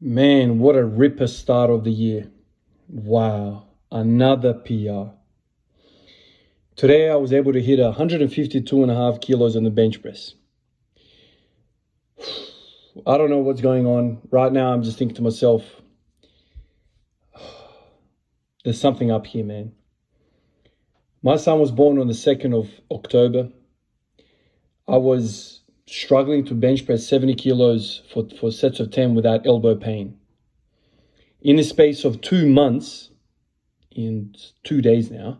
Man, what a ripper start of the year. Wow, another PR. Today I was able to hit 152.5 kilos on the bench press. I don't know what's going on. Right now I'm just thinking to myself, there's something up here, man. My son was born on the 2nd of October. I was struggling to bench press 70 kilos for sets of 10 without elbow pain. In the space of 2 months, in 2 days now,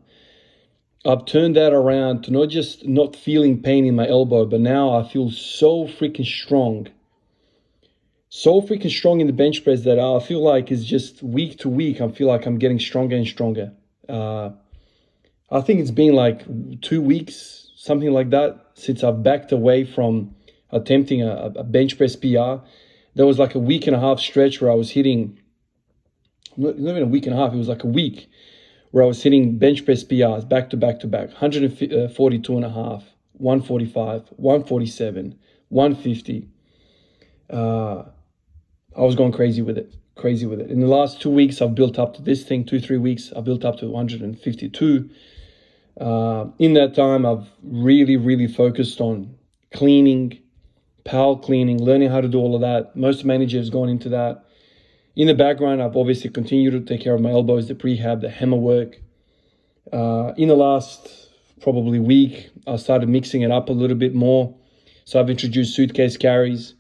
I've turned that around to not just not feeling pain in my elbow, but now I feel so freaking strong. So freaking strong in the bench press that I feel like it's just week to week, I feel like I'm getting stronger and stronger. I think it's been like 2 weeks, something like that, since I've backed away from attempting a bench press PR. There was like a week and a half stretch where I was hitting, not even a week and a half, it was like a week where I was hitting bench press PRs back to back to back, 142.5, 145, 147, 150. I was going crazy with it. In the last 2 weeks, I've built up to this thing, 3 weeks, I built up to 152. In that time, I've really focused on cleaning, power cleaning, learning how to do all of that. Most managers have gone into that. In the background, I've obviously continued to take care of my elbows, the prehab, the hammer work. In the last probably week, I started mixing it up a little bit more. So I've introduced suitcase carries,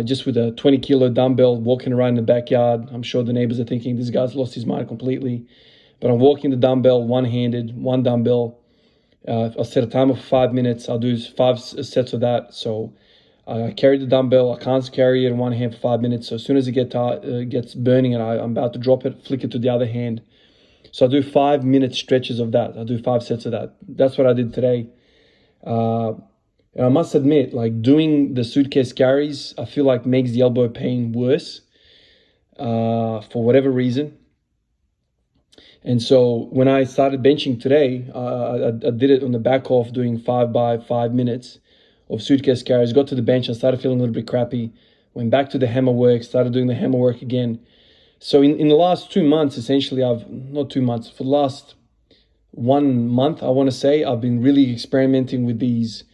just with a 20 kilo dumbbell, walking around in the backyard. I'm sure the neighbors are thinking this guy's lost his mind completely. But I'm walking the dumbbell one-handed, one dumbbell. I'll set a timer for 5 minutes. I'll do 5 sets of that. So I carry the dumbbell. I can't carry it in one hand for 5 minutes. So as soon as it gets burning and I'm about to drop it, flick it to the other hand. So I do 5 minute stretches of that. I do 5 sets of that. That's what I did today. And I must admit, like doing the suitcase carries, I feel like makes the elbow pain worse for whatever reason. And so when I started benching today, I did it on the back off doing 5 by 5 minutes of suitcase carries. Got to the bench, I started feeling a little bit crappy. Went back to the hammer work, started doing the hammer work again. So in the last 2 months, essentially, not 2 months, for the last 1 month, I want to say, I've been really experimenting with these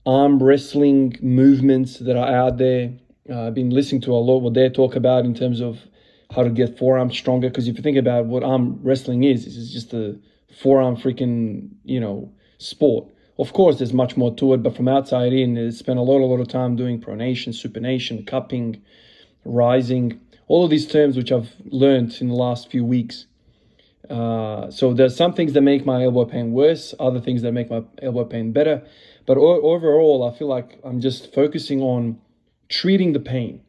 arm wrestling movements that are out there. I've been listening to a lot what they talk about in terms of how to get forearms stronger. Because if you think about what arm wrestling is, it's just a forearm freaking, sport. Of course, there's much more to it, but from outside in, they spend a lot of time doing pronation, supination, cupping, rising, all of these terms which I've learned in the last few weeks. So there's some things that make my elbow pain worse, other things that make my elbow pain better. But overall, I feel like I'm just focusing on treating the pain.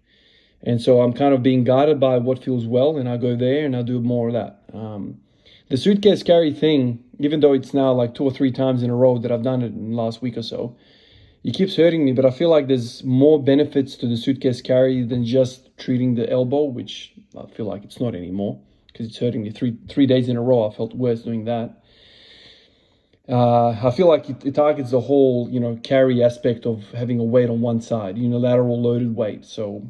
And so I'm kind of being guided by what feels well, and I go there and I do more of that. The suitcase carry thing, even though it's now like 2 or 3 times in a row that I've done it in the last week or so, it keeps hurting me, but I feel like there's more benefits to the suitcase carry than just treating the elbow, which I feel like it's not anymore because it's hurting me. Three days in a row, I felt worse doing that. I feel like it targets the whole, carry aspect of having a weight on one side, unilateral loaded weight. So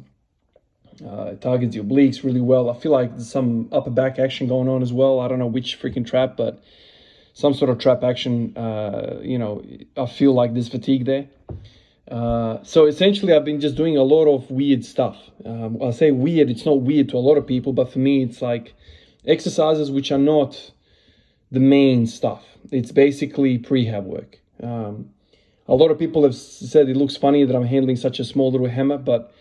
it targets the obliques really well. I feel like there's some upper back action going on as well. I don't know which freaking trap, but some sort of trap action. I feel like there's fatigue there. So essentially, I've been just doing a lot of weird stuff. I'll say weird. It's not weird to a lot of people, but for me, it's like exercises which are not the main stuff. It's basically prehab work. A lot of people have said it looks funny that I'm handling such a small little hammer, but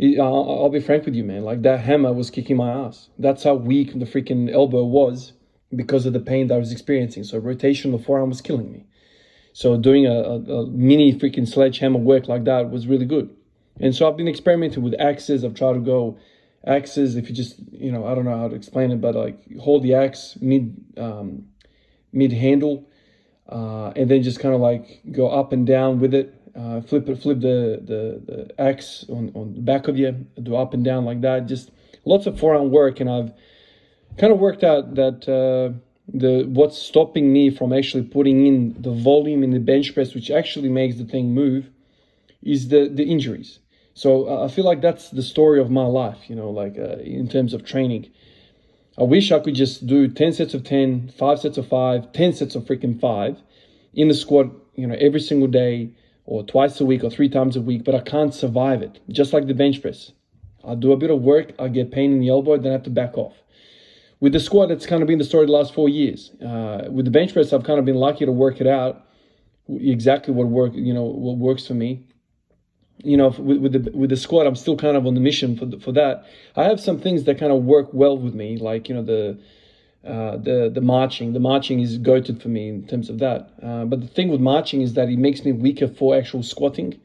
I'll be frank with you, man. Like that hammer was kicking my ass. That's how weak the freaking elbow was because of the pain that I was experiencing. So rotation of the forearm was killing me. So doing a mini freaking sledgehammer work like that was really good. And so I've been experimenting with axes. I've tried to go axes. If you just, I don't know how to explain it, but like hold the axe mid handle, and then just kind of like go up and down with it. Flip the axe on the back of you, do up and down like that. Just lots of forearm work, and I've kind of worked out that what's stopping me from actually putting in the volume in the bench press, which actually makes the thing move, is the injuries. So I feel like that's the story of my life, like in terms of training. I wish I could just do 10 sets of 10, 5 sets of 5, 10 sets of freaking 5 in the squat, every single day or twice a week or 3 times a week, but I can't survive it. Just like the bench press. I do a bit of work, I get pain in the elbow, then I have to back off. With the squat, it's kind of been the story the last 4 years. With the bench press, I've kind of been lucky to work it out exactly what works for me. With the squat, I'm still kind of on the mission for that. I have some things that kind of work well with me, like the marching. The marching is goated for me in terms of that. But the thing with marching is that it makes me weaker for actual squatting.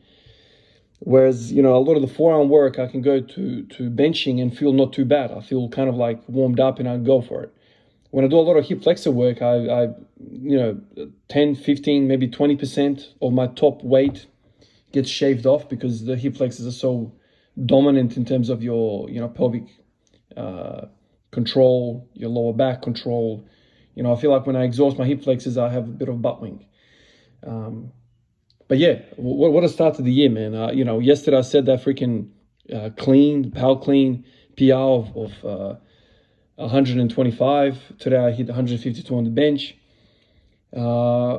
Whereas a lot of the forearm work, I can go to benching and feel not too bad. I feel kind of like warmed up and I go for it. When I do a lot of hip flexor work, I 10, 15, maybe 20% of my top weight gets shaved off because the hip flexors are so dominant in terms of your pelvic control, your lower back control. I feel like when I exhaust my hip flexors, I have a bit of butt wing. But yeah, what a start to the year, man. Yesterday I said that freaking power clean PR of 125. Today I hit 152 on the bench,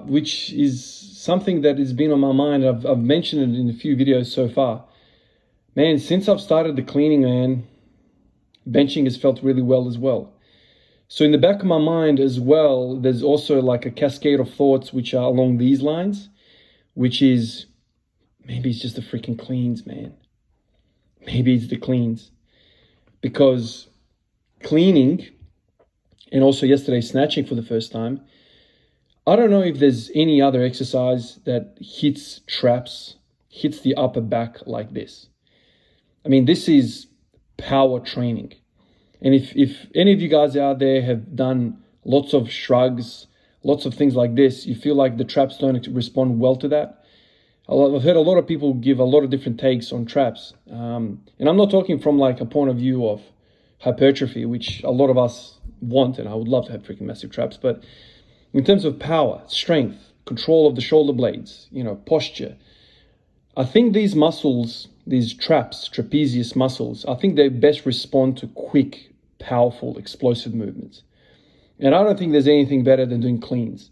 which is something that has been on my mind. I've mentioned it in a few videos so far. Man, since I've started the cleaning, man, benching has felt really well as well. So in the back of my mind as well, there's also like a cascade of thoughts which are along these lines, which is maybe it's just the freaking cleans, man. Maybe it's the cleans. Because cleaning, and also yesterday snatching for the first time, I don't know if there's any other exercise that hits traps, hits the upper back like this. I mean, this is power training. And if any of you guys out there have done lots of shrugs, lots of things like this, you feel like the traps don't respond well to that. I've heard a lot of people give a lot of different takes on traps. And I'm not talking from like a point of view of hypertrophy, which a lot of us want, and I would love to have freaking massive traps. But in terms of power, strength, control of the shoulder blades, posture, I think these muscles, these traps, trapezius muscles, I think they best respond to quick, powerful, explosive movements. And I don't think there's anything better than doing cleans.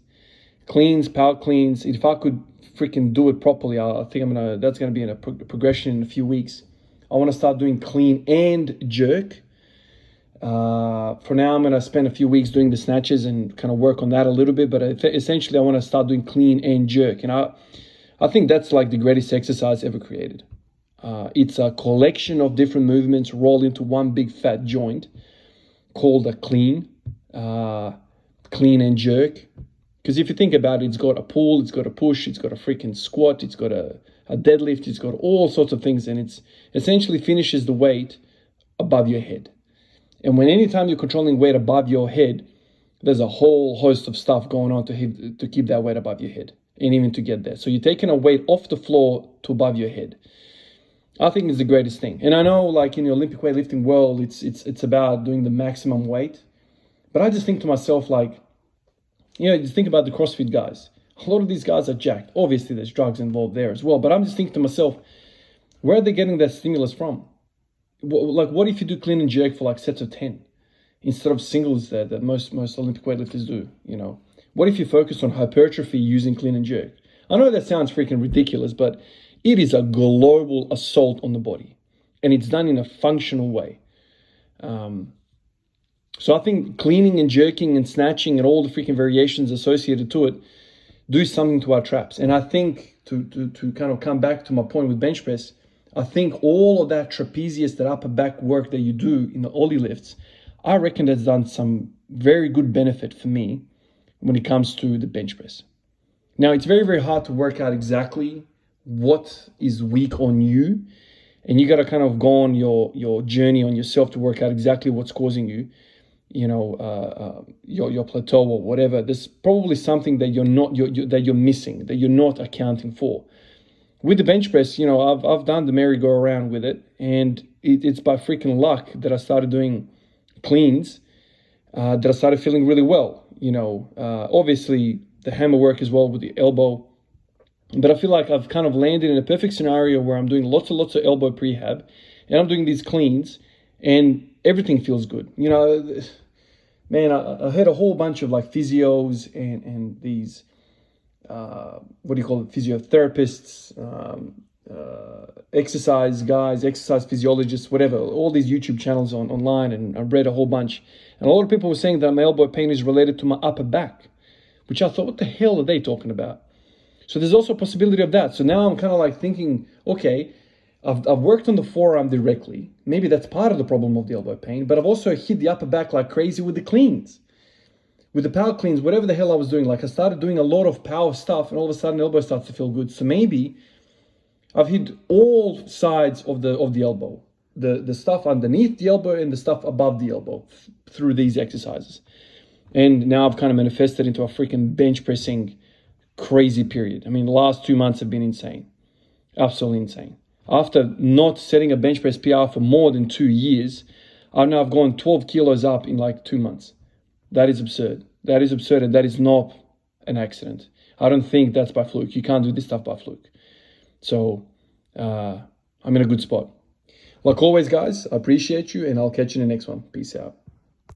Cleans, power cleans. If I could freaking do it properly, I think that's gonna be in a progression in a few weeks. I want to start doing clean and jerk. For now, I'm gonna spend a few weeks doing the snatches and kind of work on that a little bit. But essentially, I want to start doing clean and jerk. And I think that's like the greatest exercise ever created. It's a collection of different movements rolled into one big fat joint called a clean and jerk. Because if you think about it, it's got a pull, it's got a push, it's got a freaking squat, it's got a deadlift, it's got all sorts of things, and it's essentially finishes the weight above your head. And anytime you're controlling weight above your head, there's a whole host of stuff going on to keep that weight above your head, and even to get there. So you're taking a weight off the floor to above your head. I think it's the greatest thing. And I know, like in the Olympic weightlifting world, it's about doing the maximum weight. But I just think to myself, like, just think about the CrossFit guys. A lot of these guys are jacked. Obviously, there's drugs involved there as well. But I'm just thinking to myself, where are they getting that stimulus from? Like, what if you do clean and jerk for like sets of 10 instead of singles that most Olympic weightlifters do? What if you focus on hypertrophy using clean and jerk? I know that sounds freaking ridiculous, but it is a global assault on the body, and it's done in a functional way. So I think cleaning and jerking and snatching and all the freaking variations associated to it do something to our traps. And I think to kind of come back to my point with bench press, I think all of that trapezius, that upper back work that you do in the ollie lifts, I reckon that's done some very good benefit for me when it comes to the bench press. Now, it's very, very hard to work out exactly what is weak on you. And you got to kind of go on your journey on yourself to work out exactly what's causing you, your plateau or whatever. There's probably something that you're missing, that you're not accounting for. With the bench press, I've done the merry-go-round with it, and it's by freaking luck that I started doing cleans, that I started feeling really well. Obviously the hammer work as well with the elbow But I feel like I've kind of landed in a perfect scenario where I'm doing lots and lots of elbow prehab, and I'm doing these cleans, and everything feels good. You know, man, I heard a whole bunch of like physios and these, what do you call it, physiotherapists, exercise guys, exercise physiologists, whatever, all these YouTube channels online, and I read a whole bunch. And a lot of people were saying that my elbow pain is related to my upper back, which I thought, what the hell are they talking about? So there's also a possibility of that. So now I'm kind of like thinking, okay, I've worked on the forearm directly. Maybe that's part of the problem of the elbow pain, but I've also hit the upper back like crazy with the cleans, with the power cleans, whatever the hell I was doing. Like I started doing a lot of power stuff, and all of a sudden elbow starts to feel good. So maybe I've hit all sides of the elbow, the stuff underneath the elbow and the stuff above the elbow through these exercises. And now I've kind of manifested into a freaking bench pressing crazy period. I mean, the last 2 months have been insane, absolutely insane. After not setting a bench press PR for more than 2 years, I've gone 12 kilos up in like 2 months. That is absurd. That is absurd, and that is not an accident. I don't think that's by fluke. You can't do this stuff by fluke. So I'm in a good spot. Like always, guys, I appreciate you, and I'll catch you in the next one. Peace out.